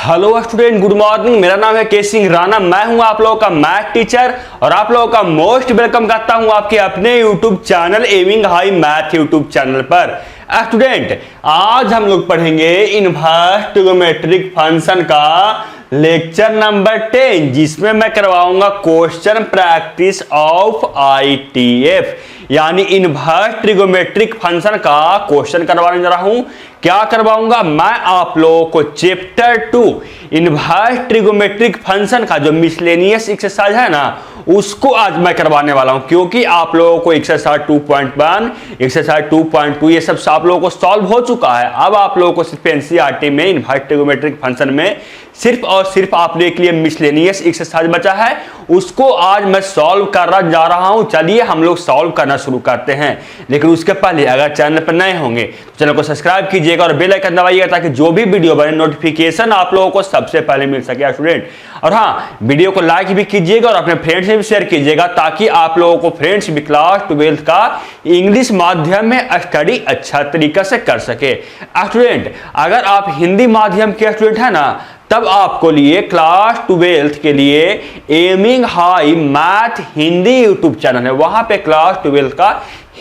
Hello student, good morning. मेरा नाम है के सिंह राणा। मैं हूं आप लोगों का मैथ टीचर और आप लोगों का मोस्ट वेलकम करता हूं आपके अपने YouTube channel aiming high math YouTube channel पर। स्टूडेंट, आज हम लोग पढ़ेंगे इनवर्स ट्रिगोनोमेट्रिक फंक्शन का लेक्चर नंबर 10, जिसमें मैं करवाऊंगा क्वेश्चन प्रैक्टिस ऑफ आईटीएफ, यानी इनवर्स ट्रिगोनोमेट्रिक फंक्शन का क्वेश्चन करवाने जा रहा हूं। क्या करवाऊंगा मैं आप लोगों को? चैप्टर 2 इनवर्स ट्रिगोनोमेट्रिक फंक्शन का जो मिसलेनियस एक्सरसाइज है ना, उसको आज मैं करवाने वाला हूं, क्योंकि आप लोगों को एक्सरसाइज 2.1, एक्सरसाइज 2.2 ये सब आप लोगों को सॉल्व हो चुका है। अब आप लोगों को सिर्फ एनसीईआरटी में इनवर्स ट्रिगोनोमेट्रिक फंक्शन में सिर्फ और सिर्फ आप लोगों के लिए मिसलेनियस एक्सरसाइज बचा है, उसको आज मैं सॉल्व करना जा रहा हूं। चलिए हम लोग सॉल्व करना शुरू करते हैं, लेकिन उसके पहले अगर चैनल पर नए होंगे तो चैनल को सब्सक्राइब कीजिएगा और बेल आइकन दबाइएगा, ताकि जो भी वीडियो बने नोटिफिकेशन आप लोगों को सबसे पहले मिल सके स्टूडेंट। और हाँ, वीडियो को लाइक भी कीजिएगा और अपने फ्रेंड्स से भी शेयर कीजिएगा, ताकि आप लोगों को फ्रेंड्स भी क्लास 12 का इंग्लिश माध्यम में स्टडी अच्छा तरीका से कर सके। स्टूडेंट, अगर आप हिंदी माध्यम के स्टूडेंट है ना, तब आपको लिए क्लास 12 के लिए aiming high math Hindi YouTube channel है। वहां पे क्लास 12 का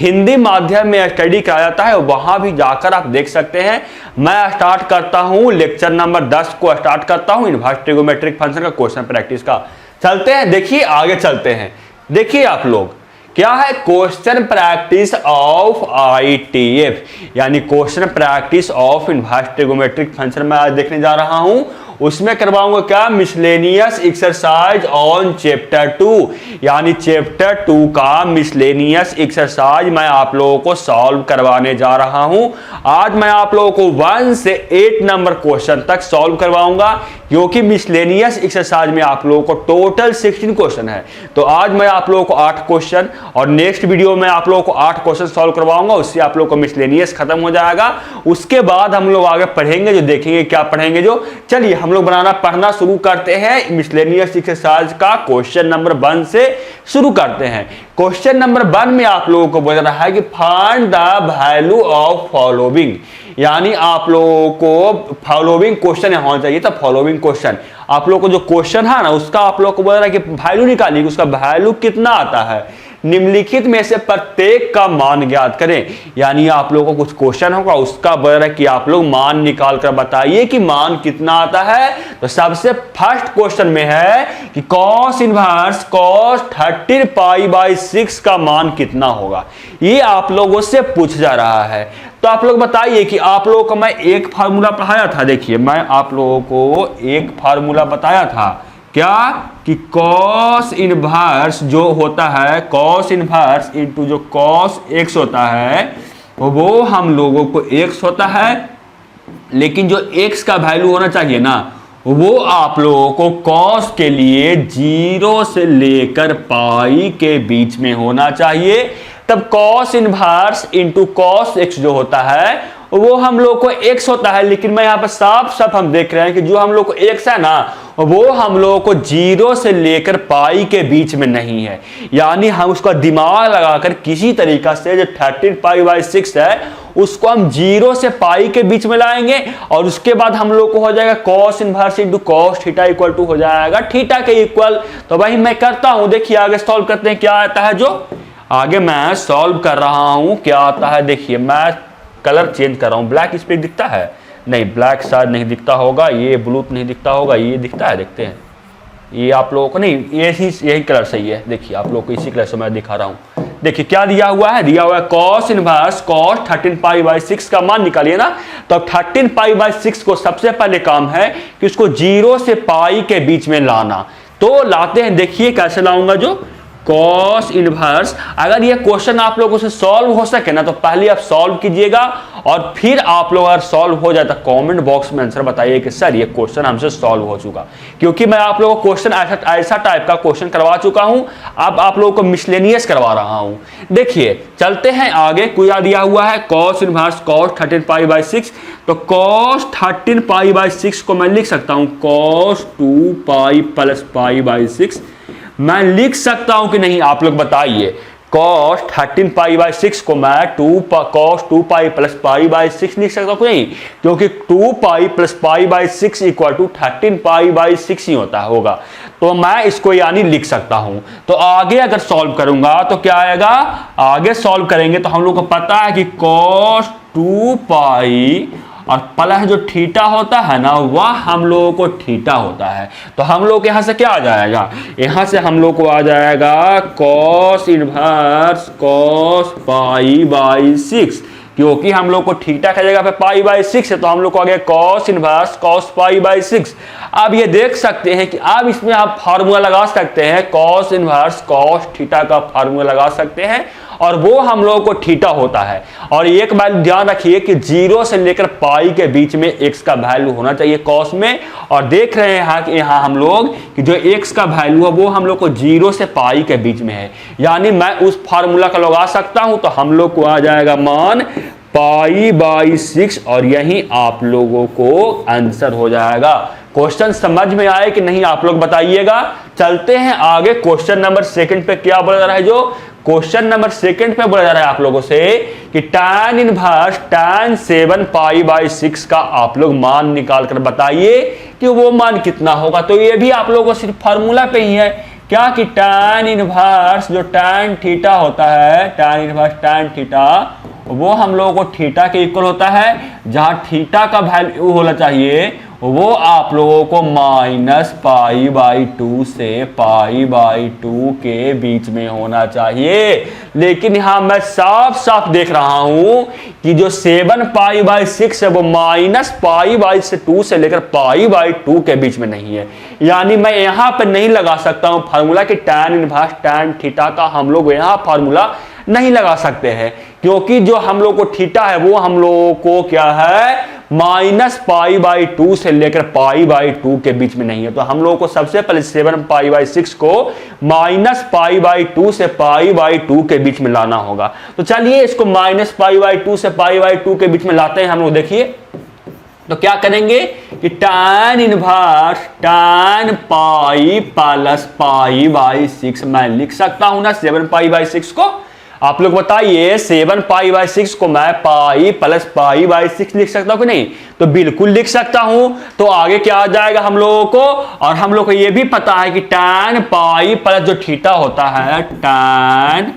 हिंदी माध्यम में स्टडी कराया जाता है, वहां भी जाकर आप देख सकते हैं। मैं स्टार्ट करता हूं लेक्चर नंबर 10 को स्टार्ट करता हूं इनवर्स ट्रिगोनोमेट्रिक फंक्शन का क्वेश्चन प्रैक्टिस का। चलते हैं, देखिए आगे चलते हैं। देखिए आप लोग, क्या है क्वेश्चन प्रैक्टिस ऑफ आईटीएफ, यानी question practice of inverse trigonometric function में आज देखने जा रहा हूं। उसमें करवाऊंगा क्या? मिसलेनियस एक्सरसाइज ऑन चैप्टर 2, यानी चैप्टर 2 का मिसलेनियस एक्सरसाइज मैं आप लोगों को सॉल्व करवाने जा रहा हूं। आज मैं आप लोगों को 1 से 8 नंबर क्वेश्चन तक सॉल्व करवाऊंगा, क्योंकि मिसलेनियस एक्सरसाइज में आप लोगों को टोटल 16 क्वेश्चन है। तो आज मैं आप लोगों को 8 क्वेश्चन और नेक्स्ट वीडियो में आप लोगों को 8 क्वेश्चन सॉल्व करवाऊंगा। उससे आप लोगों को मिसलेनियस खत्म हो जाएगा। उसके बाद हम लोग आगे पढ़ेंगे, जो देखेंगे क्या पढ़ेंगे जो। चलिए हम लोग पढ़ना शुरू करते हैं। मिसलेनियस एक्सरसाइज का क्वेश्चन नंबर 1 से शुरू करते हैं। क्वेश्चन नंबर 1 में आप लोगों को बोल रहा है कि find the value of following, यानी आप लोगों को फॉलोइंग क्वेश्चन होना चाहिए। तो फॉलोइंग क्वेश्चन आप लोगों को जो क्वेश्चन है ना, उसका आप लोगों को बोल रहा है कि वैल्यू निकालिए, उसका वैल्यू कितना आता है। निम्नलिखित में से प्रत्येक का मान ज्ञात करें, यानी आप लोगों को कुछ क्वेश्चन होगा, उसका बोल रहा है कि आप लोग मान निकाल कर बताइए कि मान कितना आता है। तो सबसे फर्स्ट क्वेश्चन में है कि cos इनवर्स cos 13 π/6 का मान कितना होगा, ये आप लोगों से पूछ जा रहा है। तो आप लोग बताइए कि आप लोगों को मैं एक फार्मूला पढ़ाया था। देखिए, मैं आप लोगों को एक फार्मूला बताया था, क्या कि cos इनवर्स जो होता है, cos इनवर्स इनटू जो cos x होता है, वो हम लोगों को x होता है, लेकिन जो x का वैल्यू होना चाहिए ना, वो आप लोगों को cos के लिए 0 से लेकर पाई के बीच में होना चाहिए। तब cos inverse into cos x जो होता है वो हम लोग को x होता है, लेकिन मैं यहाँ पर साफ साफ हम देख रहे हैं कि जो हम लोग को x है ना, वो हम लोगों को 0 से लेकर पाई के बीच में नहीं है। यानी हम उसका दिमाग लगाकर किसी तरीका से जो 13 π/6 है, उसको हम 0 से पाई के बीच में लाएंगे, और उसके बाद हम लोग को हो जाएगा cos inverse into cos theta equal to हो जाएगा थीटा के इक्वल। तो वही मैं करता हूं। देखिए आगे सॉल्व करते हैं, क्या आता है जो आगे मैं सॉल्व कर रहा हूं, क्या आता है। देखिए मैं कलर चेंज कर रहा हूं। ब्लैक इस पे दिखता है? नहीं, ब्लैक शायद नहीं दिखता होगा। ये ब्लू नहीं दिखता होगा, ये दिखता है। देखते हैं, ये आप लोगों को नहीं, यही कलर सही है। देखिए आप लोगों को इसी कलर से मैं दिखा रहा हूं। देखिए क्या दिया हुआ है, दिया हुआ है cos इनवर्स cos 13 π/6 का मान निकालिए ना। तो 13 π/6 को सबसे पहले काम है कि उसको 0 से पाई के बीच में लाना। तो लाते हैं, देखिए कैसे लाऊंगा। जो cos इनवर्स, अगर ये क्वेश्चन आप लोगों से सॉल्व हो सके ना, तो पहले आप सॉल्व कीजिएगा, और फिर आप लोग अगर सॉल्व हो जाए तो कमेंट बॉक्स में आंसर बताइए कि सर ये क्वेश्चन हमसे सॉल्व हो चुका। क्योंकि मैं आप लोगों को क्वेश्चन ऐसा टाइप का क्वेश्चन करवा चुका हूं, अब आप लोगों को मिसलेनियस करवा रहा हूं। देखिए चलते हैं आगे। क्या दिया हुआ है? cos inverse cos 13 π/6। तो cos 13 π/6 को मैं लिख सकता हूं cos 2 π + π/6। मैं लिख सकता हूं कि नहीं, आप लोग बताइए। cos 13 पाई बाई 6 को मैं 2 cos 2 pi plus pi by 6 लिख सकता हूँ नहीं, क्योंकि 2 pi plus pi by 6 equal to 13 pi by 6 ही होगा। तो मैं इसको यानी लिख सकता हूं। तो आगे अगर सॉल्व करूंगा तो क्या आएगा, आगे सॉल्व करेंगे तो हम लोग को पता है कि cos 2 पाई और प्लस जो थीटा होता है ना वह हम लोगों को थीटा होता है। तो हम लोग यहां से क्या आ जाएगा, यहां से हम लोग को आ जाएगा cos inverse cos pi by 6, क्योंकि हम लोग को थीटा की जगह पे पाई बाई 6 है तो हम लोग को आ गया cos inverse cos pi by 6। अब ये देख सकते हैं कि अब इसमें आप फार्मूला लगा सकते हैं, cos इनवर्स cos थीटा का फार्मूला लगा सकते हैं और वो हम लोगों को थीटा होता है। और एक बात ध्यान रखिए कि 0 से लेकर पाई के बीच में x का वैल्यू होना चाहिए cos में, और देख रहे हैं कि यहाँ हम लोग कि जो x का वैल्यू है वो हम लोग को 0 से पाई के बीच में है, यानी मैं उस फार्मूला का लगा सकता हूं। तो हम लोग को आ जाएगा मान पाई बाई 6 और यही आप लोगों को आंसर हो जाएगा। क्वेश्चन समझ में आए कि नहीं आप लोग बताइएगा। चलते हैं आगे क्वेश्चन नंबर सेकंड पे। क्या बोला जा रहा है, जो क्वेश्चन नंबर सेकंड पे बोला जा रहा है आप लोगों से कि tan inverse tan 7 pi by 6 का आप लोग मान निकाल कर बताइए कि वो मान कितना होगा। तो ये भी आप लोगों को सिर्फ फार्मूला पे ही है, क्या कि tan इनवर्स जो tan थीटा होता है, tan इनवर्स tan थीटा वो हम लोगों को थीटा के इक्वल होता है, जहां थीटा का वैल्यू होना चाहिए वो आप लोगों को माइनस पाई बाई 2 से पाई बाई 2 के बीच में होना चाहिए। लेकिन यहां मैं साफ साफ देख रहा हूं कि जो 7 पाई बाई 6 है वो माइनस पाई बाई 2 से लेकर पाई बाई 2 के बीच में नहीं है, यानी मैं यहां पर नहीं लगा सकता हूं फार्मूला कि tan इनवर्स tan थीटा का हम लोग यहां फार्मूला नहीं लगा सकते हैं, क्योंकि जो हम लोग को थीटा है वो हम लोगों को क्या है माइनस पाई बाई 2 से लेकर पाई बाई 2 के बीच में नहीं है। तो हम लोगों को सबसे पहले 7 पाई बाई 6 को माइनस पाई बाई 2 से पाई बाई 2 के बीच में लाना होगा। तो चलिए इसको माइनस पाई बाई 2 से पाई बाई 2 के बीच में लाते हैं हम लोग। देखिए तो क्या करेंगे कि tan inverse tan pi plus pi by 6 मैं लिख सकता हूं ना 7 पाई बाई 6 को। आप लोग बताइए 7 पाई बाई 6 को मैं पाई प्लस पाई बाई 6 लिख सकता हूं कि नहीं, तो बिल्कुल लिख सकता हूं। तो आगे क्या आ जाएगा हम लोगों को, और हम लोग को यह भी पता है कि tan पाई प्लस जो थीटा होता है, tan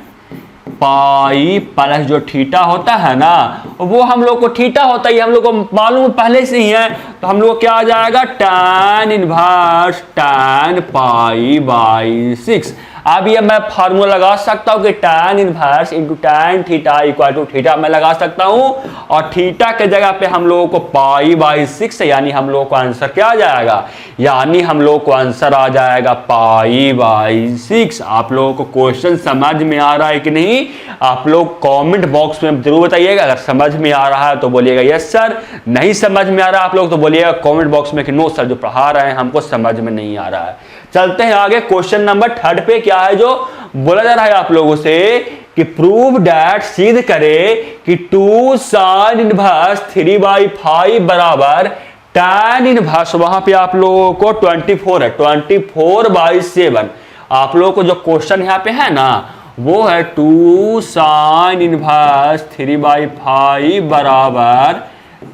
पाई प्लस जो थीटा होता है ना वो हम लोग को थीटा होता है, हम लोग को मालूम पहले से ही है। तो हम लोग क्या आ जाएगा tan inverse tan pi by 6। अब ये मैं फार्मूला लगा सकता हूं कि tan inverse into tan theta equal to theta मैं लगा सकता हूं, और थीटा के जगह पे हम लोगों को पाई बाई 6 यानी हम लोगों को आंसर क्या आ जाएगा, यानी हम लोग को आंसर आ जाएगा पाई बाई 6। आप लोगों को क्वेश्चन समझ में आ रहा है कि नहीं, आप लोग कमेंट बॉक्स में जरूर बताइएगा। अगर समझ में आ रहा है तो बोलिएगा यस सर, नहीं समझ में आ रहा आप लोग तो बोलिएगा कमेंट बॉक्स में कि नो सर जो पढ़ा रहे हैं हमको समझ में नहीं आ रहा है। चलते हैं आगे क्वेश्चन नंबर 3 पे। क्या है जो बोला जा रहा है आप लोगों से कि प्रूव दैट, सिद्ध करे कि 2 sin इनवर्स 3 बाई 5 बराबर tan इनवर्स, वहां पे आप लोगों को 24 है 24 बाई 7। आप लोगों को जो क्वेश्चन यहाँ पे है ना वो है 2 sin इनवर्स 3 बाई 5 बराबर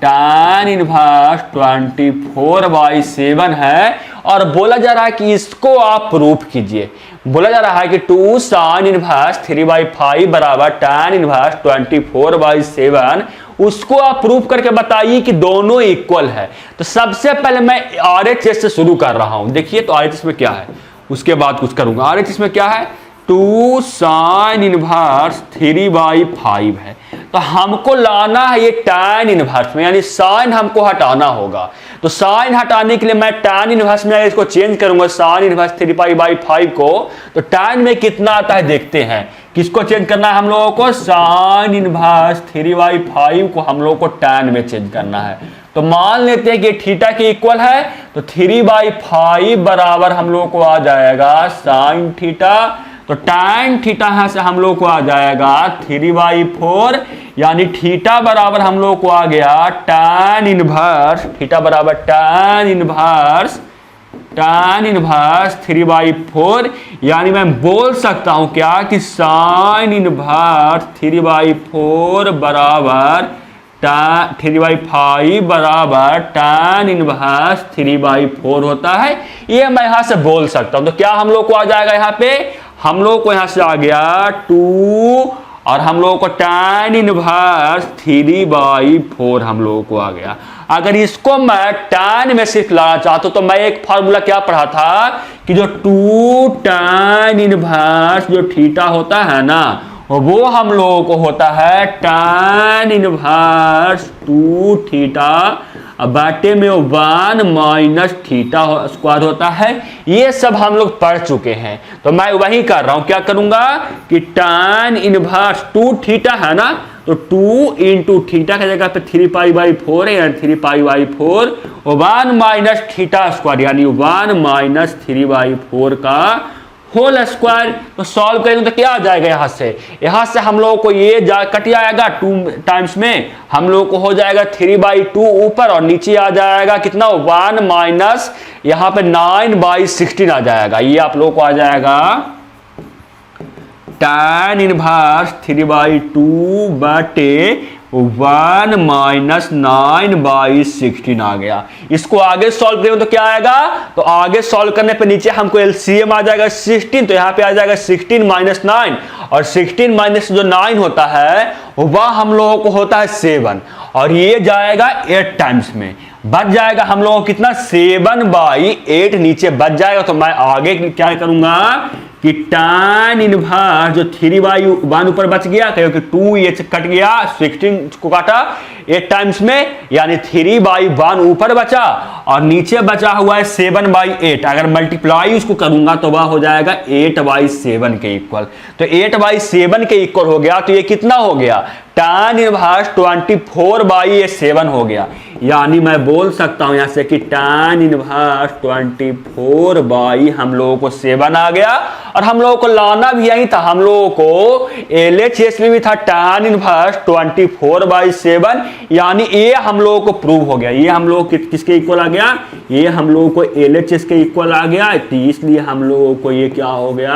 tan इनवर्स 24 बाई 7 है, और बोला जा रहा है कि इसको आप प्रूफ कीजिए। बोला जा रहा है कि 2 sin इनवर्स 3 बाई 5 बराबर tan इनवर्स 24 बाई 7, उसको आप प्रूफ करके बताइए कि दोनों इक्वल है। तो सबसे पहले मैं RHS से शुरू कर रहा हूं। देखिए तो RHS में क्या है उसके बाद कुछ करूंगा। RHS में क्या है 2 sin इनवर्स 3 बाई 5 है, तो हमको लाना है ये tan इनवर्स में, यानी sin हमको हटाना होगा। तो sin हटाने के लिए मैं tan इनवर्स में इसको चेंज करूंगा sin इनवर्स 3 पाई बाई 5 को, तो tan में कितना आता है देखते हैं। किसको चेंज करना है हम लोगों को, sin इनवर्स 3 बाई 5 को हम लोगों को tan में चेंज करना है। तो मान लेते हैं कि थीटा के इक्वल है, तो 3 बाई 5 बराबर हम लोगों को आ जाएगा sin थीटा। तो tan थीटा यहां से हम लोग को आ जाएगा 3 बाई 4, यानी थीटा बराबर हम लोग को आ गया tan इनवर्स, थीटा बराबर tan इनवर्स tan इनवर्स 3/4, यानी मैं बोल सकता हूं क्या कि sin इनवर्स 3/4 बराबर 3/5 बराबर tan इनवर्स 3/4 होता है। ये मैं यहां से बोल सकता हूं। तो क्या हम लोग को आ जाएगा यहाँ पे, हम लोग को यहां से आ गया 2 और हम लोग को tan इनवर्स 3/4 हम लोगों को आ गया। अगर इसको मैं tan में सिर्फ लाना चाहता हूं तो मैं एक फार्मूला क्या पढ़ा था कि जो 2 tan इनवर्स जो थीटा होता है ना, वो हम लोगों को होता है tan इनवर्स 2 थीटा बाटे में 1 माइनस थीटा स्क्वायर होता है। ये सब हम लोग पढ़ चुके हैं, तो मैं वही कर रहा हूं। क्या करूंगा कि tan इनवर्स 2 थीटा है ना, तो 2 इंटू थीटा की जगह पे 3π/4 है, यानी 3π/4 और 1 माइनस थीटा स्क्वायर यानी 1 माइनस 3/4 का होल स्क्वायर। तो सॉल्व करेंगे तो क्या आ जाएगा, यहां से हम लोगों को ये कट जाएगा 2 टाइम्स में, हम लोग को हो जाएगा 3/2 ऊपर और नीचे आ जाएगा कितना 1 माइनस यहां पे 9/16 आ जाएगा। ये आप लोग को आ जाएगा tan इनवर्स 3/2 बटे 1 माइनस 9/16 आ गया। इसको आगे सॉल्व करेंगे तो क्या आएगा, तो आगे सॉल्व करने पे नीचे हमको एलसीएम आ जाएगा 16, तो यहाँ पे आ जाएगा 16 माइनस 9 और 16 माइनस जो 9 होता है वह हम लोगों को होता है 7 और ये जाएगा 8 टाइम्स में, बच जाएगा हम लोगों को कितना 7/8 नीचे बच जाएगा। तो मैं आगे क्या करूंगा कि tan इनवर्स जो 3/1 ऊपर बच गया क्योंकि 2 ये कट गया, 16 को काटा 8 टाइम्स में, यानी 3/1 ऊपर बचा और नीचे बचा हुआ है 7/8। अगर मल्टीप्लाई उसको करूंगा तो वह हो जाएगा 8/7 के इक्वल। तो 8/7 के इक्वल हो गया, तो ये कितना हो गया tan इनवर्स 24/7 हो गया। यानी मैं बोल सकता हूं यहां से कि tan इनवर्स 24 हम लोगों को 7 आ गया और हम लोगों को लाना भी यही था, हम लोगों को LHS में भी था tan इनवर्स 24/7, यानी ये हम लोगों को प्रूव हो गया। ये हम लोग किसके इक्वल आ गया, ये हम लोगों को LHS के इक्वल आ गया, तो इसलिए हम लोगों को ये क्या हो गया,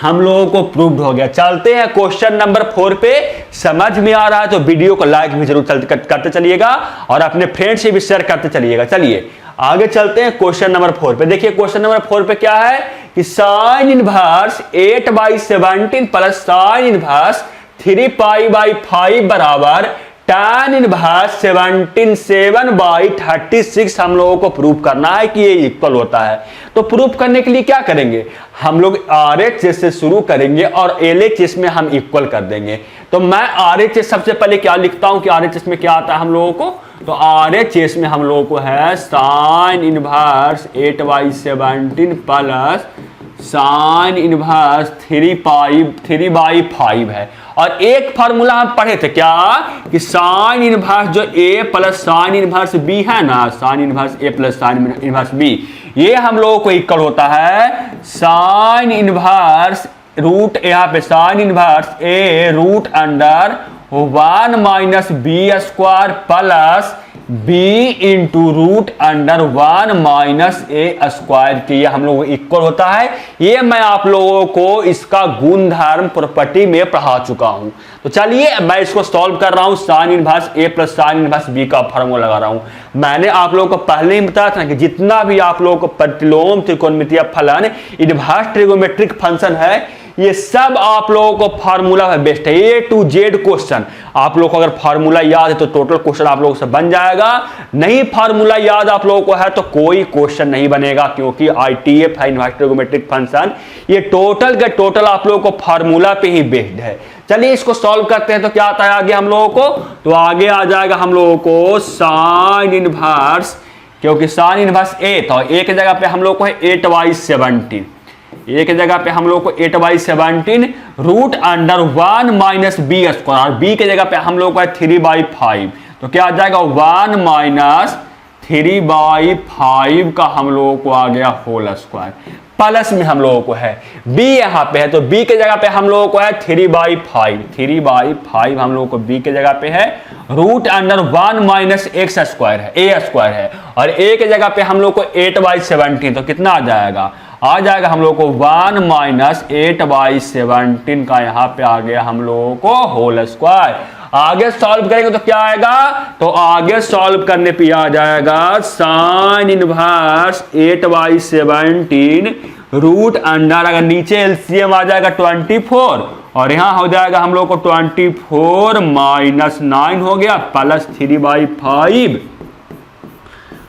हम लोगों को प्रूव्ड हो गया। चलते हैं क्वेश्चन नंबर 4 पे। समझ में आ रहा है तो वीडियो को लाइक भी जरूर करते चलिएगा और अपने फ्रेंड से भी शेयर करते चलिएगा। चलिए आगे चलते हैं क्वेश्चन नंबर 4 पे। देखिए क्वेश्चन नंबर 4 पे क्या है कि sin इनवर्स 8/17 प्लस sin इनवर्स 3π/5 बराबर tan इनवर्स 7/36 हम लोगों को प्रूव करना है कि ये इक्वल होता है। तो प्रूव करने के लिए क्या करेंगे, हम लोग RHS से शुरू करेंगे और LHS में हम इक्वल कर देंगे। तो मैं RHS सबसे पहले क्या लिखता हूं कि RHS में क्या आता है हम लोगों को, तो RHS में हम लोगों को है sin इनवर्स 8/17 प्लस sin इनवर्स 3/5 है। और एक फार्मूला हम पढ़े थे क्या कि sin इनवर्स जो A plus sin inverse B है ना, sin inverse A plus sin inverse B, ये हम लोगों को इक्वल होता है sin इनवर्स रूट, यहाँ पे sin inverse A root under 1 minus B square plus B into root under 1 minus A square के, ये हम लोगों को इक्वल होता है। ये मैं आप लोगों को इसका गुणधर्म प्रॉपर्टी में पढ़ा चुका हूं। तो चलिए मैं इसको सॉल्व कर रहा हूं, sin inverse A plus sin inverse B का फार्मूला लगा रहा हूं। मैंने आप लोगों को पहले ही बताया था कि जितना भी आप लोगों को प्रतिलोम त्रिकोणमितीय फलन इनवर्स ट्रिगोमेट्रिक फंक्शन है, ये सब आप लोगों को फार्मूला बेस्ट है। A to Z क्वेश्चन आप लोगों को अगर फार्मूला याद है तो टोटल क्वेश्चन आप लोगों से बन जाएगा, नहीं फार्मूला याद आप लोगों को है तो कोई क्वेश्चन नहीं बनेगा, क्योंकि ITF है इनवर्स ट्रिगोमेट्रिक फंक्शन, ये टोटल के टोटल आप लोगों को फार्मूला पे ही बेस्ड है। चलिए इसको सॉल्व करते हैं तो क्या आता है आगे हम लोगों को, तो आगे आ जाएगा हम लोगों को sin इनवर्स, क्योंकि sin इनवर्स A तो A की जगह पे हम लोग को है 8/17, A की जगह पे हम लोग को 8/17 root under 1 minus B square, B की जगह पे हम लोग को है 3/5, तो क्या आ जाएगा 1 माइनस 3/5 का हम लोगों को आ गया होल स्क्वायर, प्लस में हम लोगों को है b यहाँ पे है, तो b के जगह पे हम लोगों को है 3/5 हम लोगों को b के जगह पे है, root under 1 minus X square है, a स्क्वायर है, और a के जगह पे हम लोग को 8/17, तो कितना आ जाएगा हम लोग को 1 माइनस 8/17 का यहाँ पे आ गया हम लोगों को होल स्क्वायर। आगे सॉल्व करेंगे तो क्या आएगा, तो आगे सॉल्व करने पे आ जाएगा साइन इनवर्स 8/17 रूट अंडर, अगर नीचे एलसीएम आ जाएगा 24 और यहां हो जाएगा हम लोग को 24 माइनस 9 हो गया प्लस 3/5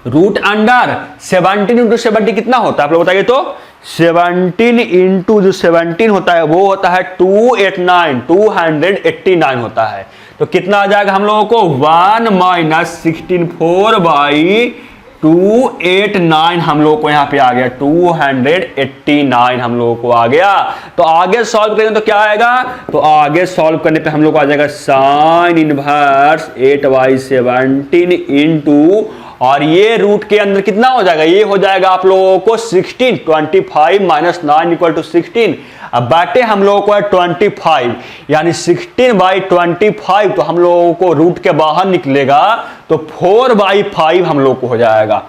रूट अंडर 17 इंटू 70 कितना होता है आप लोग बताइए, तो 17 इंटू जो 17 होता है वो होता है 289 होता है, तो कितना आ जाएगा हम लोगों को 1 माइनस 16 4/289 हम लोग को यहाँ पे आ गया 289 हम लोगों को आ गया। तो आगे सॉल्व करेंगे तो क्या आएगा, तो आगे सॉल्व करने पे हम लोग को आ जाएगा साइन इनवर्स 8/17 इंटू, और ये रूट के अंदर कितना हो जाएगा, ये हो जाएगा आप लोगों को 16, 25 माइनस 9 इक्वल टू 16, अब बाटे हम लोगों को है 25, यानी 16/25, तो हम लोगों को रूट के बाहर निकलेगा तो 4/5 हम लोग को हो जाएगा,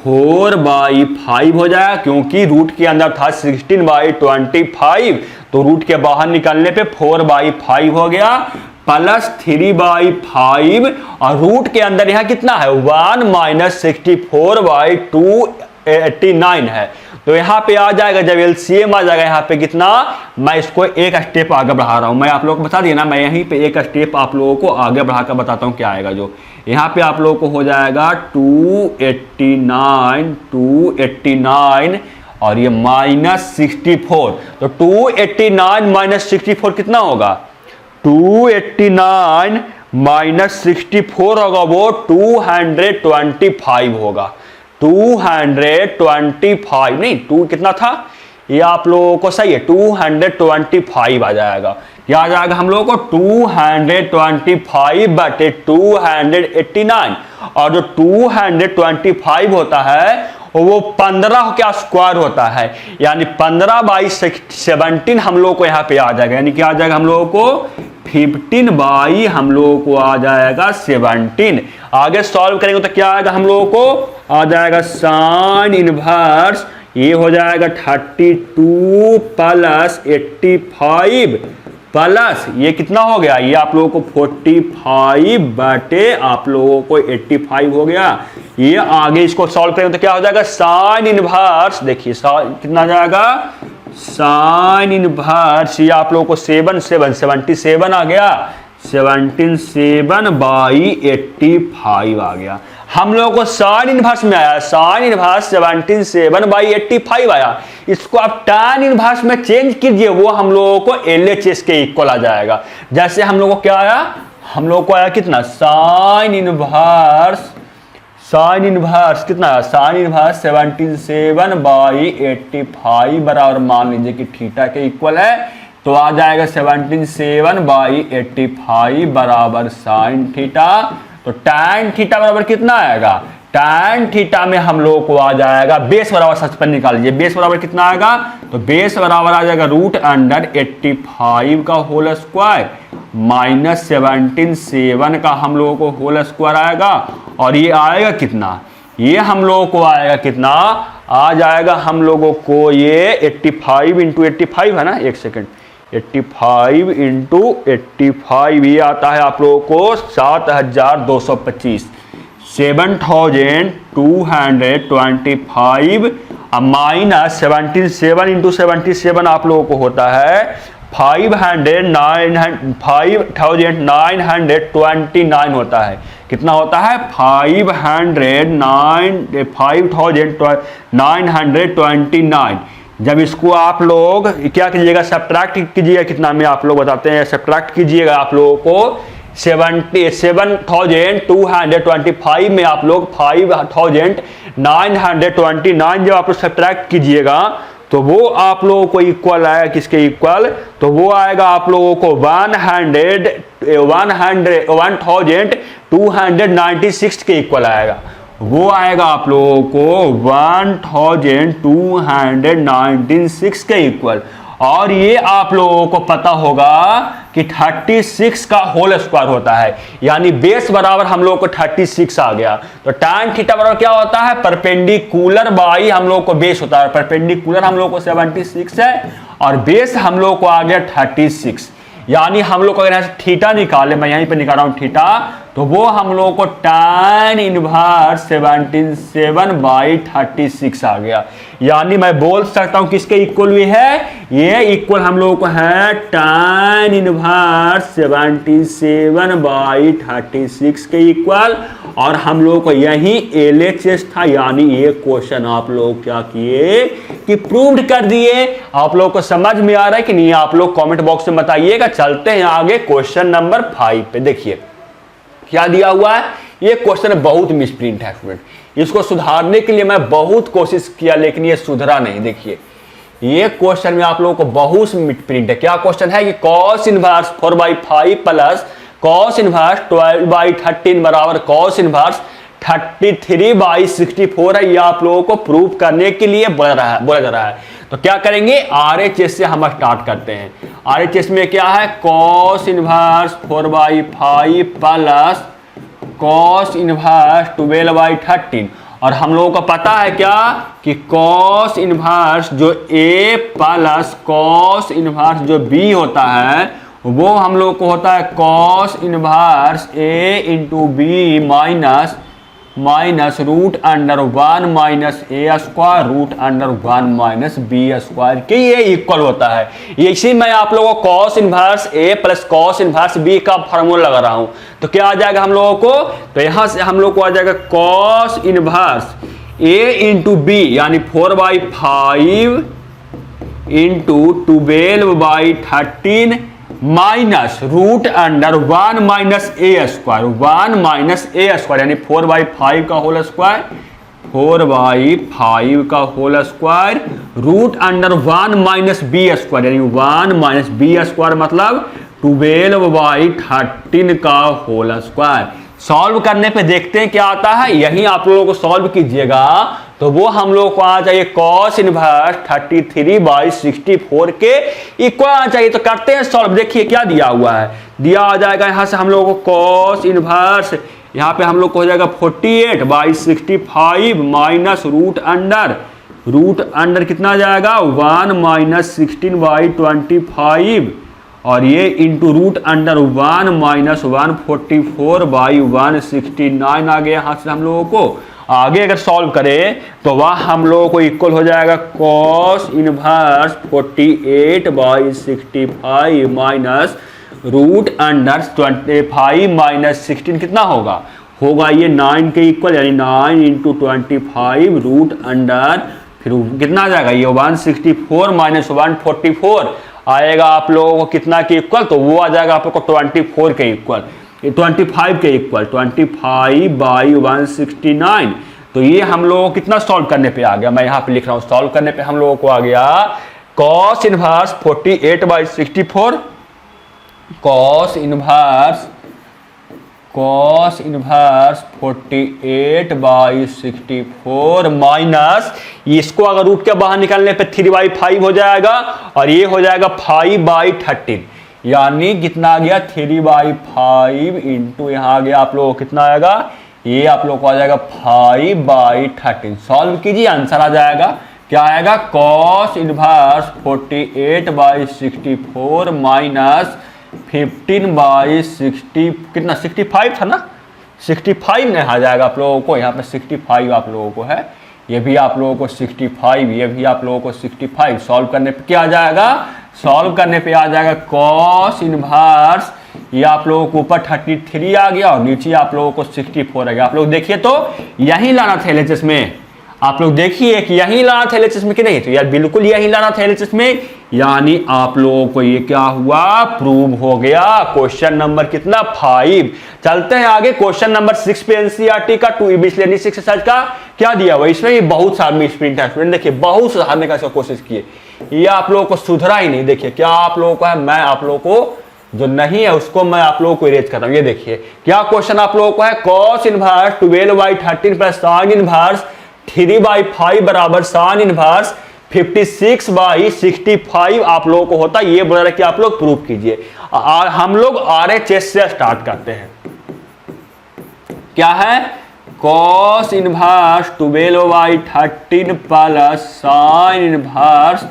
4/5 हो जाएगा, क्योंकि रूट के अंदर था 16/25, तो रूट के बाहर निकलने पे 4/5 हो गया प्लस 3/5, और रूट के अंदर यहां कितना है 1 माइनस 64/289 है, तो यहां पे आ जाएगा जब एलसीएम आ जाएगा यहाँ पे कितना, मैं इसको एक स्टेप आगे बढ़ा रहा हूं, मैं आप लोगों को बता दिया ना, मैं यहीं पे एक स्टेप आप लोगों को आगे बढ़ाकर बताता हूं क्या आएगा, जो यहाँ पे आप लोगों को हो जाएगा 289 और ये माइनस 64, तो 289 माइनस 64 कितना होगा, 289 माइनस 64 होगा वो 225 होगा, 225 नहीं 2 कितना था ये आप लोगों को सही है 225 आ जाएगा, क्या आ जाएगा हम लोगों को 225 बटे 289, और जो 225 होता है वो 15 का स्क्वायर होता है, यानी 15/17 हम लोग को यहाँ पे आ जाएगा, यानी क्या आ जाएगा हम लोगों को 15 हम लोगों को आ जाएगा 17। आगे सॉल्व करेंगे तो क्या आएगा हम लोगों को, आ जाएगा साइन इनवर्स, ये हो जाएगा 32 प्लस 85 प्लस ये कितना हो गया, ये आप लोगों को 45 बटे आप लोगों को 85 हो गया। ये आगे इसको सॉल्व करेंगे तो क्या हो जाएगा साइन इनवर्स, देखिए कितना जाएगा साइन इनवर्स, ये आप लोगों को 77 आ गया, 77/85 आ गया। हम लोगों को साइन इनवर्स में आया, साइन इनवर्स 77/85 आया, इसको आप tan इनवर्स में चेंज कीजिए, वो हम लोगों को LHS के इक्वल आ जाएगा। जैसे हम लोगों को क्या आया, हम लोगों को आया कितना साइन इनवर्स कितना आया, साइन इनवर्स 77/85 बराबर मान लीजिए कि थीटा के इक्वल है, तो आ जाएगा 77/85 बराबर साइन थीटा। तो tan थीटा बराबर कितना आएगा, tan थीटा में हम लोगों को आ जाएगा बेस बराबर सच पर निकाल लीजिए, बेस बराबर कितना आएगा, तो बेस बराबर आ जाएगा रूट अंडर 85 का होल स्क्वायर माइनस 77 का हम लोगों को होल स्क्वायर आएगा, और ये आएगा कितना, ये हम लोगों को आएगा कितना, आ जाएगा हम लोगों को ये 85 इंटू 85 है ना, एक सेकेंड, 85 इंटू 85 ये आता है आप लोगों को 7225, 7225 माइनस 77 इंटू 77 आप लोगों को होता है 5929 होता है, कितना होता है 5929। जब इसको आप लोग क्या कीजिएगा सब्ट्रैक्ट कीजिएगा, कितना में आप लोग बताते हैं, सब्ट्रैक्ट कीजिएगा आप लोगों को 7225 में आप लोग 5929 जब आप लोग सब्ट्रैक्ट कीजिएगा तो वो आप लोगों को इक्वल आएगा, किसके इक्वल, तो वो आएगा आप लोगों को 1296 के इक्वल आएगा, वो आएगा आप लोगों को 1296 के इक्वल। और ये आप लोगों को पता होगा कि 36 का होल स्क्वायर होता है, यानी बेस बराबर हम लोग को 36 आ गया। तो tan थीटा बराबर क्या होता है, परपेंडिकुलर बाई हम लोग को बेस होता है। परपेंडिकुलर हम लोग को 76 है और बेस हम लोग को आ गया 36। यानी हम लोग को अगर यहाँ से थीटा निकाले, मैं यहीं पे निकाल रहा हूं थीटा, तो वो हम लोग को tan इनवर्स 77/36 आ गया। यानी मैं बोल सकता हूं किसके इक्वल भी है, ये इक्वल हम लोग को है tan इनवर्स 77/36 के इक्वल। और हम लोग को यही LHS था, यानी ये क्वेश्चन आप लोग क्या किए कि प्रूव्ड कर दिए। आप लोग को समझ में आ रहा है कि नहीं, आप लोग कमेंट बॉक्स में बताइएगा। चलते हैं आगे क्वेश्चन नंबर 5 पे। देखिए क्या दिया हुआ है, ये क्वेश्चन बहुत मिसप्रिंट है स्टूडेंट। इसको सुधारने के लिए मैं बहुत कोशिश किया लेकिन ये सुधरा नहीं। देखिए ये क्वेश्चन में आप लोगों को बहुत मिसप्रिंट है। क्या क्वेश्चन है कि cos inverse 4/5 plus cos inverse 12/13 बराबर cos इनवर्स 33/64 है। ये आप लोगों को प्रूव करने के लिए बोला जा रहा है। तो क्या करेंगे, RHS से हम स्टार्ट करते हैं। RHS में क्या है, cos inverse 4/5 plus cos inverse 12/13। और हम लोगों को पता है क्या कि cos इनवर्स जो A प्लस cos इनवर्स जो B होता है, वो हम लोग को होता है cos inverse A into B minus root under 1 minus A square root under 1 minus B square के ये इक्वल होता है। इसी में आप लोगों को cos inverse A plus cos inverse B का फार्मूला लगा रहा हूं। तो क्या आ जाएगा हम लोगों को, तो यहां से हम लोग को आ जाएगा cos inverse A into B यानी 4/5 into 12/13 minus root under 1 minus A square 1 minus A square यानी 4/5 का होल स्क्वायर 4/5 का whole square root under 1 minus B square यानी 1 माइनस B स्क्वायर मतलब 12/13 का होल स्क्वायर। सॉल्व करने पे देखते हैं क्या आता है। यही आप लोगों को सॉल्व कीजिएगा तो वो हम लोग को आ जाइए cos इनवर्स 33/64 के इक्वल आना चाहिए। तो करते हैं सॉल्व। देखिए क्या दिया हुआ है, दिया आ जाएगा यहां से हम लोगों को cos इनवर्स, यहाँ पे हम लोग को हो जाएगा 48/65 माइनस रूट अंडर कितना जाएगा 1 माइनस 16/25 और ये इंटू रूट अंडर 1 माइनस 144/169 आ गया। यहाँ से हम लोगों को आगे अगर सॉल्व करें तो वह हम लोगों को इक्वल हो जाएगा cos inverse 48/65 minus root under 25 minus 16 कितना होगा ये 9 के इक्वल यानी 9 इंटू 25 रूट अंडर फिर कितना आ जाएगा ये 164 माइनस 144 आएगा आप लोगों को कितना के इक्वल, तो वो आ जाएगा आप लोग को 24 के इक्वल 25 के इक्वल 25/169। तो ये हम लोगों को कितना सॉल्व करने पे आ गया, मैं यहाँ पे लिख रहा हूँ सॉल्व करने पे हम लोगों को आ गया cos inverse 48/64 cos inverse 48/64 minus इसको अगर रूट के बाहर निकालने पे 3/5 हो जाएगा और ये हो जाएगा 5/13 यानी कितना आ गया 3/5 इंटू यहाँ आ गया आप लोगों को कितना आएगा, ये आप लोग को आ जाएगा 5/13। सॉल्व कीजिए आंसर आ जाएगा क्या आएगा cos इनवर्स 48/64 माइनस 15/60 कितना 65 था ना 65 नहीं आ जाएगा आप लोगों को, यहाँ पे 65 आप लोगों को है, ये भी आप लोगों को 65, ये भी आप लोगों को 65। सॉल्व करने पे क्या आ जाएगा, सॉल्व करने पे आ जाएगा cos इनवर्स ये आप लोगों को ऊपर 33 आ गया और नीचे आप लोगों को 64 आ गया। आप लोग देखिए तो यही लाना था LHS में, आप लोग देखिए कि यही लाना था LHS में कि नहीं, तो यार बिल्कुल यही लाना था LHS में, यानी आप लोगों को ये क्या हुआ प्रूव हो गया। क्वेश्चन नंबर कितना 5। चलते हैं आगे क्वेश्चन नंबर 6 पे NCERT का 2 मिसलेनियस एक्सरसाइज का क्या दिया हुआ, इसमें ये बहुत सारा मिसप्रिंट है स्टूडेंट। देखिए बहुत सुधारने का कोशिश किए, ये आप लोगों को सुधरा ही नहीं। देखिए क्या आप लोगों को है, मैं आप लोगों को जो नहीं है उसको मैं आप लोगों को इरेज कर रहा हूं। ये देखिए क्या क्वेश्चन आप लोगों को है, cos inverse 12/13 plus sine inverse 3/5 बराबर साइन इनवर्स 56/65 आप लोगों को होता है। ये बोला रहा कि आप लोग प्रूफ कीजिए। हम लोग RHS से स्टार्ट करते हैं। क्या है, cos inverse 12/13 plus sine inverse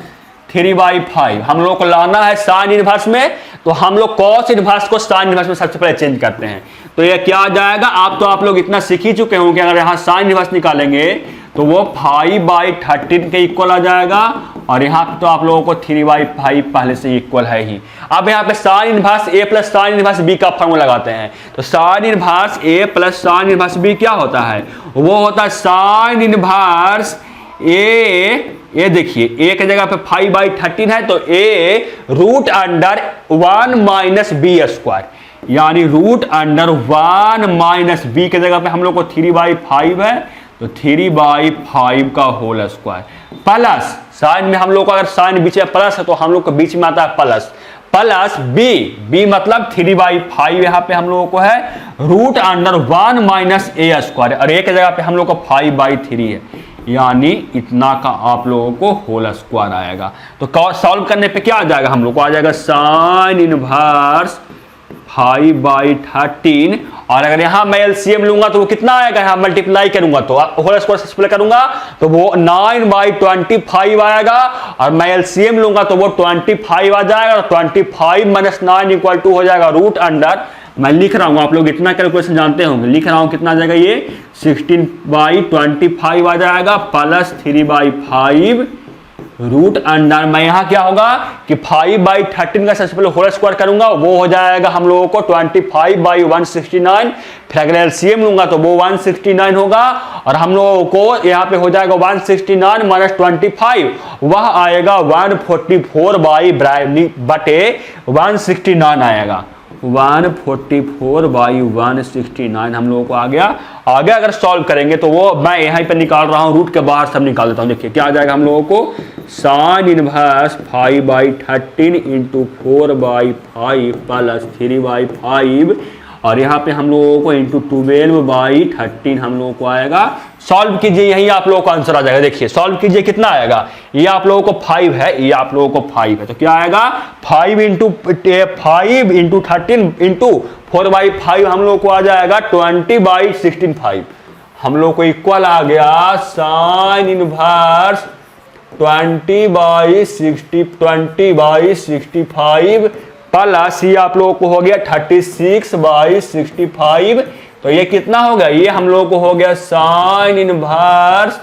3/5। हम लोग को लाना है साइन इनवर्स में, तो हम लोग कॉस इनवर्स को साइन इनवर्स में सबसे पहले चेंज करते हैं। तो ये क्या आ जाएगा, आप लोग इतना सीख ही चुके होंगे, अगर यहां साइन इनवर्स निकालेंगे तो वो 5/13 के इक्वल आ जाएगा, और यहां तो आप लोगों को 3/5 पहले से इक्वल है ही। अब यहाँ पे sign inverse a plus sine inverse B का फॉर्मूला लगाते हैं। तो sign inverse a plus sine inverse B क्या होता है, वो होता है साइन इनवर्स ए, ये देखिए ए की जगह पे 5/13 है, तो a root under 1 minus b square, यानी रूट अंडर 1 माइनस बी की जगह पे हम लोग को 3/5 है, तो 3/5 का होल स्क्वायर प्लस साइन में हम लोग को, अगर साइन बीच में प्लस है तो हम लोग को बीच में आता है प्लस बी मतलब 3/5 यहाँ पे हम लोगों को है root under 1 minus a square, और ए की जगह पे हम लोग को 5/3 है, यानी इतना का आप लोगों को होल स्क्वायर आएगा। तो सॉल्व करने पे क्या आ जाएगा, हम लोग को आ जाएगा साइन इनवर्स 5/13, और अगर यहां मैं एलसीएम लूंगा तो वो कितना आएगा, यहां मल्टीप्लाई करूंगा तो होल स्क्वायर से करूंगा तो वो 9/25 आएगा, और मैं एलसीएम लूंगा तो वो 25 आ जाएगा, और 25 - 9 = हो जाएगा रूट अंडर, मैं लिख रहा हूं, आप लोग इतना कैलकुलेशन जानते होंगे, लिख रहा हूं कितना आ जाएगा, ये 16/25 आ जाएगा प्लस 3/5 रूट अंडर, मैं यहां क्या होगा कि 5/13 का सबसे पहले होल स्क्वायर करूंगा, वो हो जाएगा हम लोगों को 25/169, फिर अगर एलसीएम लूंगा तो वो 169 होगा, और हम लोगों को यहां पे हो जाएगा 169 - 25, वह आएगा 144/169 आएगा, 144/169 हम लोगों को आ गया। आगे अगर सॉल्व करेंगे तो वो मैं यहीं पे निकाल रहा हूं, रूट के बाहर सब निकाल देता हूं। देखिए क्या आ जाएगा हम लोगों को, साइन इनवर्स 5/13 × 4/5 प्लस 3/5, और यहाँ पे हम लोगों को इंटू 12/13 हम लोगों को आएगा। सॉल्व कीजिए, यही आप लोगों का आंसर आ जाएगा। देखिए सॉल्व कीजिए कितना आएगा, ये आप लोगों को 5 है, ये आप लोगों को 5 है, तो क्या आएगा 5 × 13 × 4/5 हम लोग को आ जाएगा 20/16, हम लोग को इक्वल आ गया साइन इनवर्स 20/65 प्लस ये आप लोगों को हो गया 36/65, तो ये कितना हो गया, ये हम लोगों को हो गया साइन इनवर्स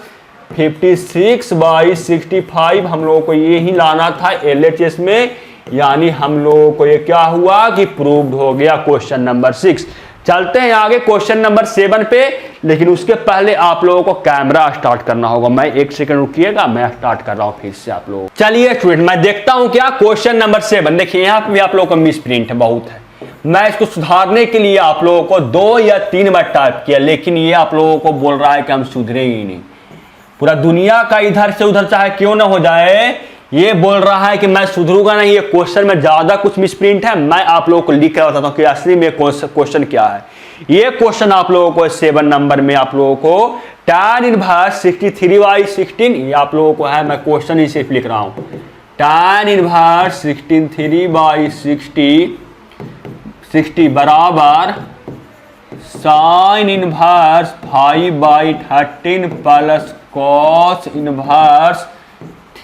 56/65, हम लोगों को ये ही लाना था LHS में, यानी हम लोगों को ये क्या हुआ कि प्रूव्ड हो गया क्वेश्चन नंबर 6। चलते हैं आगे क्वेश्चन नंबर 7 पे, लेकिन उसके पहले आप लोगों को कैमरा स्टार्ट करना होगा। मैं 1 सेकंड रुकिएगा, मैं स्टार्ट कर रहा हूं फिर से आप लोग। चलिए स्टूडेंट, मैं देखता हूं क्या क्वेश्चन नंबर 7। देखिए यहाँ पे भी आप लोगों का मिस प्रिंट है, बहुत है। मैं इसको सुधारने के लिए आप लोगों को 2 या 3 बार टाइप किया, लेकिन ये आप लोगों को बोल रहा है कि हम सुधरे ही नहीं। पूरा दुनिया का इधर से उधर चाहे क्यों ना हो जाए, ये बोल रहा है कि मैं सुधरूंगा नहीं। ये क्वेश्चन में ज्यादा कुछ मिसप्रिंट है, मैं आप लोगों को लिख कर बताता हूं कि असली में क्वेश्चन क्या है। ये क्वेश्चन आप लोगों को 7 नंबर में आप लोगों को tan इनवर्स 63/16, ये आप लोगों को है, मैं क्वेश्चन ही सिर्फ लिख रहा हूं। tan इनवर्स 63/60 बराबर sine inverse 5/13 plus cos inverse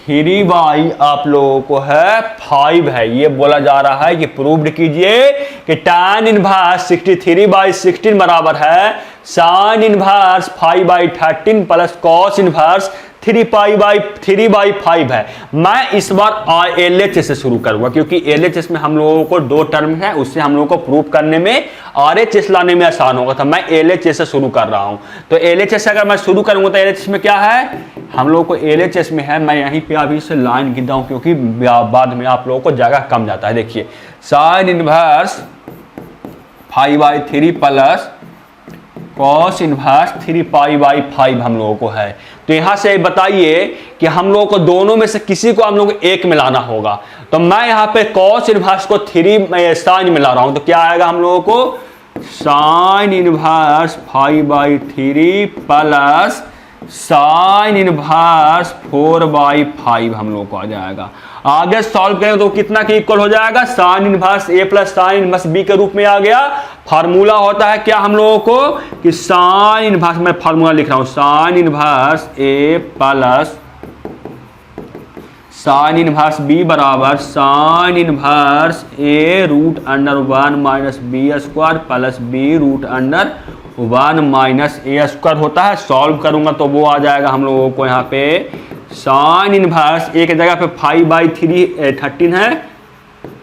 3 आप लोगों को है 5 है। ये बोला जा रहा है कि प्रूव्ड कीजिए कि tan इनवर्स 63/16 बराबर है sine inverse 5/13 plus cos inverse 3/5 है। मैं इस बार LHS से शुरू करूंगा, क्योंकि LHS में हम लोगों को 2 टर्म है, उससे हम लोगों को प्रूव करने में RHS लाने में आसान होगा था। मैं LHS से शुरू कर रहा हूं, तो LHS से अगर मैं शुरू करूंगा तो LHS में क्या है, हम लोगों को LHS में है, मैं यहीं पे अभी से लाइन गिनता हूं क्योंकि बाद में आप लोगों को जगह कम जाता है। देखिए sine inverse 5/3 plus cos inverse 3π/5 हम लोगों को है, तो यहां से बताइए कि हम लोग को दोनों में से किसी को हम लोग को एक में लाना होगा। तो मैं यहां पे कॉस इनवर्स को 3 साइन में ला रहा हूं, तो क्या आएगा हम लोगों को sign inverse 5/3 plus sine inverse 4/5 हम लोग को आ जाएगा। आगे सॉल्व करेंगे तो कितना के इक्वल हो जाएगा, sign inverse a plus sine inverse B के रूप में आ गया। फार्मूला होता है क्या हम लोगों को कि साइन इनवर्स, मैं फार्मूला लिख रहा हूं, sine inverse a plus sine inverse b बराबर sine inverse a √1 minus b square plus b √1 minus a square होता है। सॉल्व करूंगा तो वो आ जाएगा हम लोगों को यहाँ पे साइन इनवर्स ए की जगह पे 5/3 13 है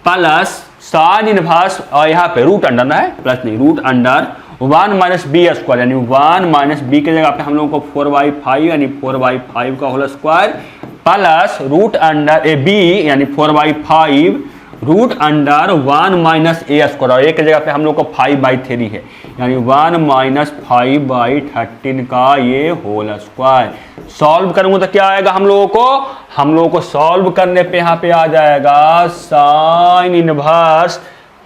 प्लस साइन इनवर्स और यहाँ पे √अंडर है, प्लस नहीं √1 माइनस बी स्क्वायर यानी 1 माइनस बी की जगह पे हम लोगों को 4/5 यानी 4/5 का whole square plus √under A B यानी 4/5 √1 माइनस ए स्क्वायर और ए की जगह पे हम लोग को 5/3 है यानी 1 माइनस 5/13 का ये होल स्क्वायर। सॉल्व करूंगा तो क्या आएगा हम लोगों को सॉल्व करने पे यहाँ पे आ जाएगा साइन इनवर्स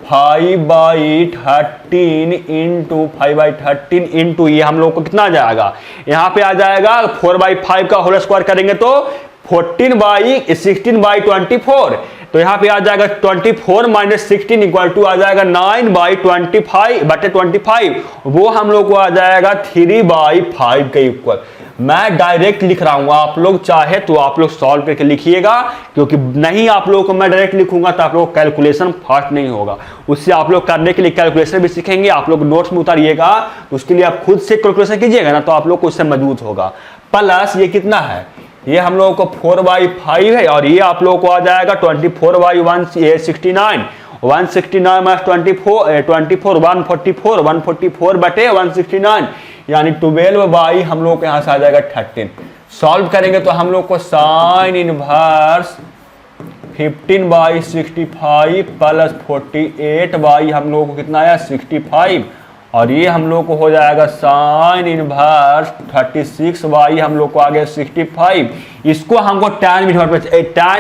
5/13 इंटू 5/13 इंटू ये हम लोग को कितना आ जाएगा, यहाँ पे आ जाएगा 4/5 का होल स्क्वायर करेंगे तो 16/24, तो यहाँ पे आ जाएगा 24 माइनस 16 इक्वल टू आ जाएगा 9/25 वो हम लोग को आ जाएगा 3/5 के इक्वल। मैं डायरेक्ट लिख रहा हूं, आप लोग चाहे तो आप लोग सॉल्व करके लिखिएगा, क्योंकि नहीं आप लोगों को मैं डायरेक्ट लिखूंगा तो आप लोग कैलकुलेशन फास्ट नहीं होगा। उससे आप लोग करने के लिए कैलकुलेशन भी सीखेंगे, आप लोग नोट्स में उतारिएगा तो उसके लिए आप खुद से कैलकुलेशन कीजिएगा ना तो आप लोग को उससे मजबूत होगा। प्लस ये कितना है, ये हम लोगों को 4/5 है और ये आप लोगों को आ जाएगा 24/169 169 माइनस 24 144 बटे 169 यानी 12 हम लोग के यहाँ से आ जाएगा 13। सॉल्व करेंगे तो हम लोग को साइन इनवर्स 15/65 प्लस 48 हम लोगों को कितना आया 65 और ये हम लोग को हो जाएगा साइन इनवर्स 36 हम लोग को आ गया 65। इसको हमको टैन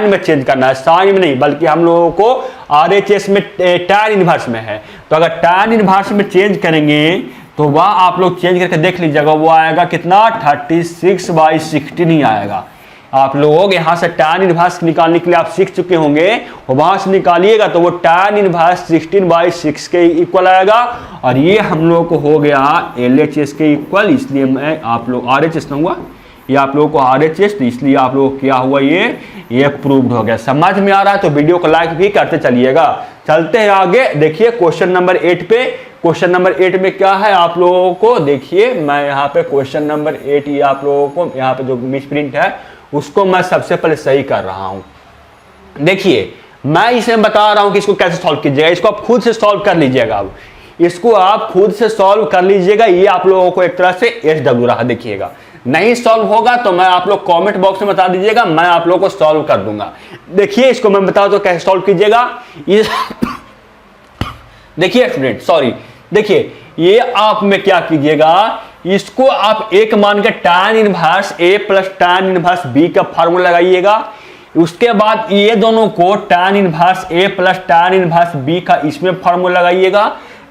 में चेंज करना है, साइन में नहीं बल्कि हम लोगों को RHS में टैन इनवर्स में है। तो अगर टैन इनवर्स में चेंज करेंगे तो वह आप लोग चेंज करके देख लीजिएगा, वो आएगा कितना 36/16 ही आएगा। आप लोग यहाँ से टैन इनवर्स निकालने के लिए आप सीख चुके होंगे, वहां से निकालिएगा तो वो टैन इनवर्स 16/6 के इक्वल आएगा और ये हम लोग को हो गया LHS के इक्वल। इसलिए मैं आप लोग RHS ना हुआ, ये आप लोगों को RHS, तो इसलिए आप लोग क्या हुआ ये प्रूव्ड हो गया। समझ में आ रहा है तो वीडियो को लाइक भी करते चलिएगा। चलते हैं आगे, देखिए क्वेश्चन नंबर 8 पे। क्वेश्चन नंबर 8 में क्या है आप लोगों को देखिए, मैं यहाँ पे क्वेश्चन नंबर 8 ये आप लोगों को यहाँ पे जो मिस प्रिंट है उसको मैं सबसे पहले सही कर रहा हूं। देखिए मैं इसे बता रहा हूं कि इसको कैसे सॉल्व कीजिएगा, इसको आप खुद से सॉल्व कर लीजिएगा। अब इसको आप खुद से सॉल्व कर लीजिएगा, ये आप लोगों को एक तरह से SW रहा। देखिएगा नहीं सॉल्व होगा तो मैं आप लोग कमेंट बॉक्स में बता दीजिएगा, मैं आप लोगों को सॉल्व कर दूंगा। देखिए इसको मैं बताऊं तो कैसे सॉल्व कीजिएगा। देखिए स्टूडेंट सॉरी, देखिए ये आप में क्या कीजिएगा, इसको आप एक मान के tan inverse A plus tan inverse B का फार्मूला लगाइएगा। उसके बाद ये दोनों को tan inverse A plus tan inverse B का इसमें फार्मूला लगाइएगा।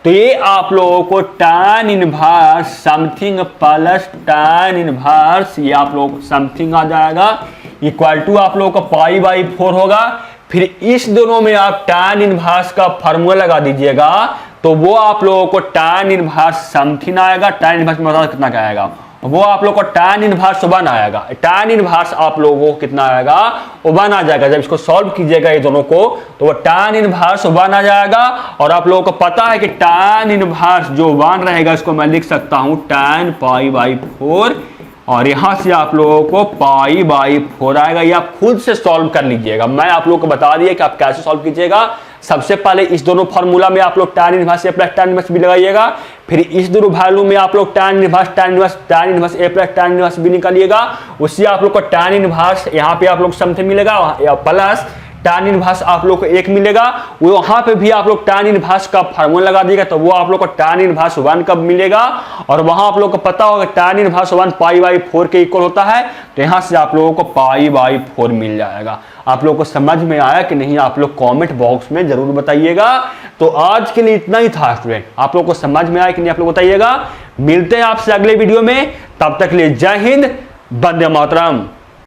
तो ये आप लोगों को tan inverse something plus tan inverse ये आप लोग समथिंग आ जाएगा इक्वल टू आप लोगों का π/4 होगा। फिर इस दोनों में आप टैन इनवर्स का फार्मूला लगा दीजिएगा तो वो आप लोगों को टैन इनवर्स समथिंग आएगा। टैन इनवर्स में बता कितना क्या आएगा, वो आप लोगों को टैन इनवर्स 1 आएगा। टैन इनवर्स आप लोगों को कितना आएगा, 1 आ जाएगा। जब इसको सॉल्व कीजिएगा ये दोनों को तो वो टैन इनवर्स 1 आ जाएगा। और आप लोगों को पता है कि टैन इनवर्स जो 1 रहेगा इसको मैं लिख सकता हूं टैन π/4 और यहां से आप लोगों को π/4 आएगा। ये आप खुद से सॉल्व कर लीजिएगा, मैं आप लोगों को बता दिया कि आप कैसे सॉल्व कीजिएगा। सबसे पहले इस दोनों फार्मूला में आप लोग tan inverse A plus tan inverse B लगाइएगा। फिर इस दोनों वैल्यू में आप लोग tan inverse A plus tan inverse B निकालिएगा। उससे आप लोग को टैन इनवर्स यहाँ पे आप लोग समथिंग मिलेगा प्लस tan इनवर्स आप लोग को 1 मिलेगा, वहां पे भी आप लोग tan इनवर्स का फार्मूला लगा दिएगा तो वो आप लोग को tan इनवर्स 1 कब मिलेगा, और वहां आप लोग को पता होगा tan इनवर्स 1 π/4 के इक्वल होता है, तो यहां से आप लोगों को π/4 मिल जाएगा। आप लोग को समझ में आया कि नहीं, आप लोग कमेंट बॉक्स में जरूर बताइएगा। तो आज के लिए इतना ही था स्टूडेंट, आप लोग को समझ में आया कि नहीं आप लोग बताइएगा। मिलते हैं आपसे अगले वीडियो में, तब तक के लिए जय हिंद, वंदे मातरम।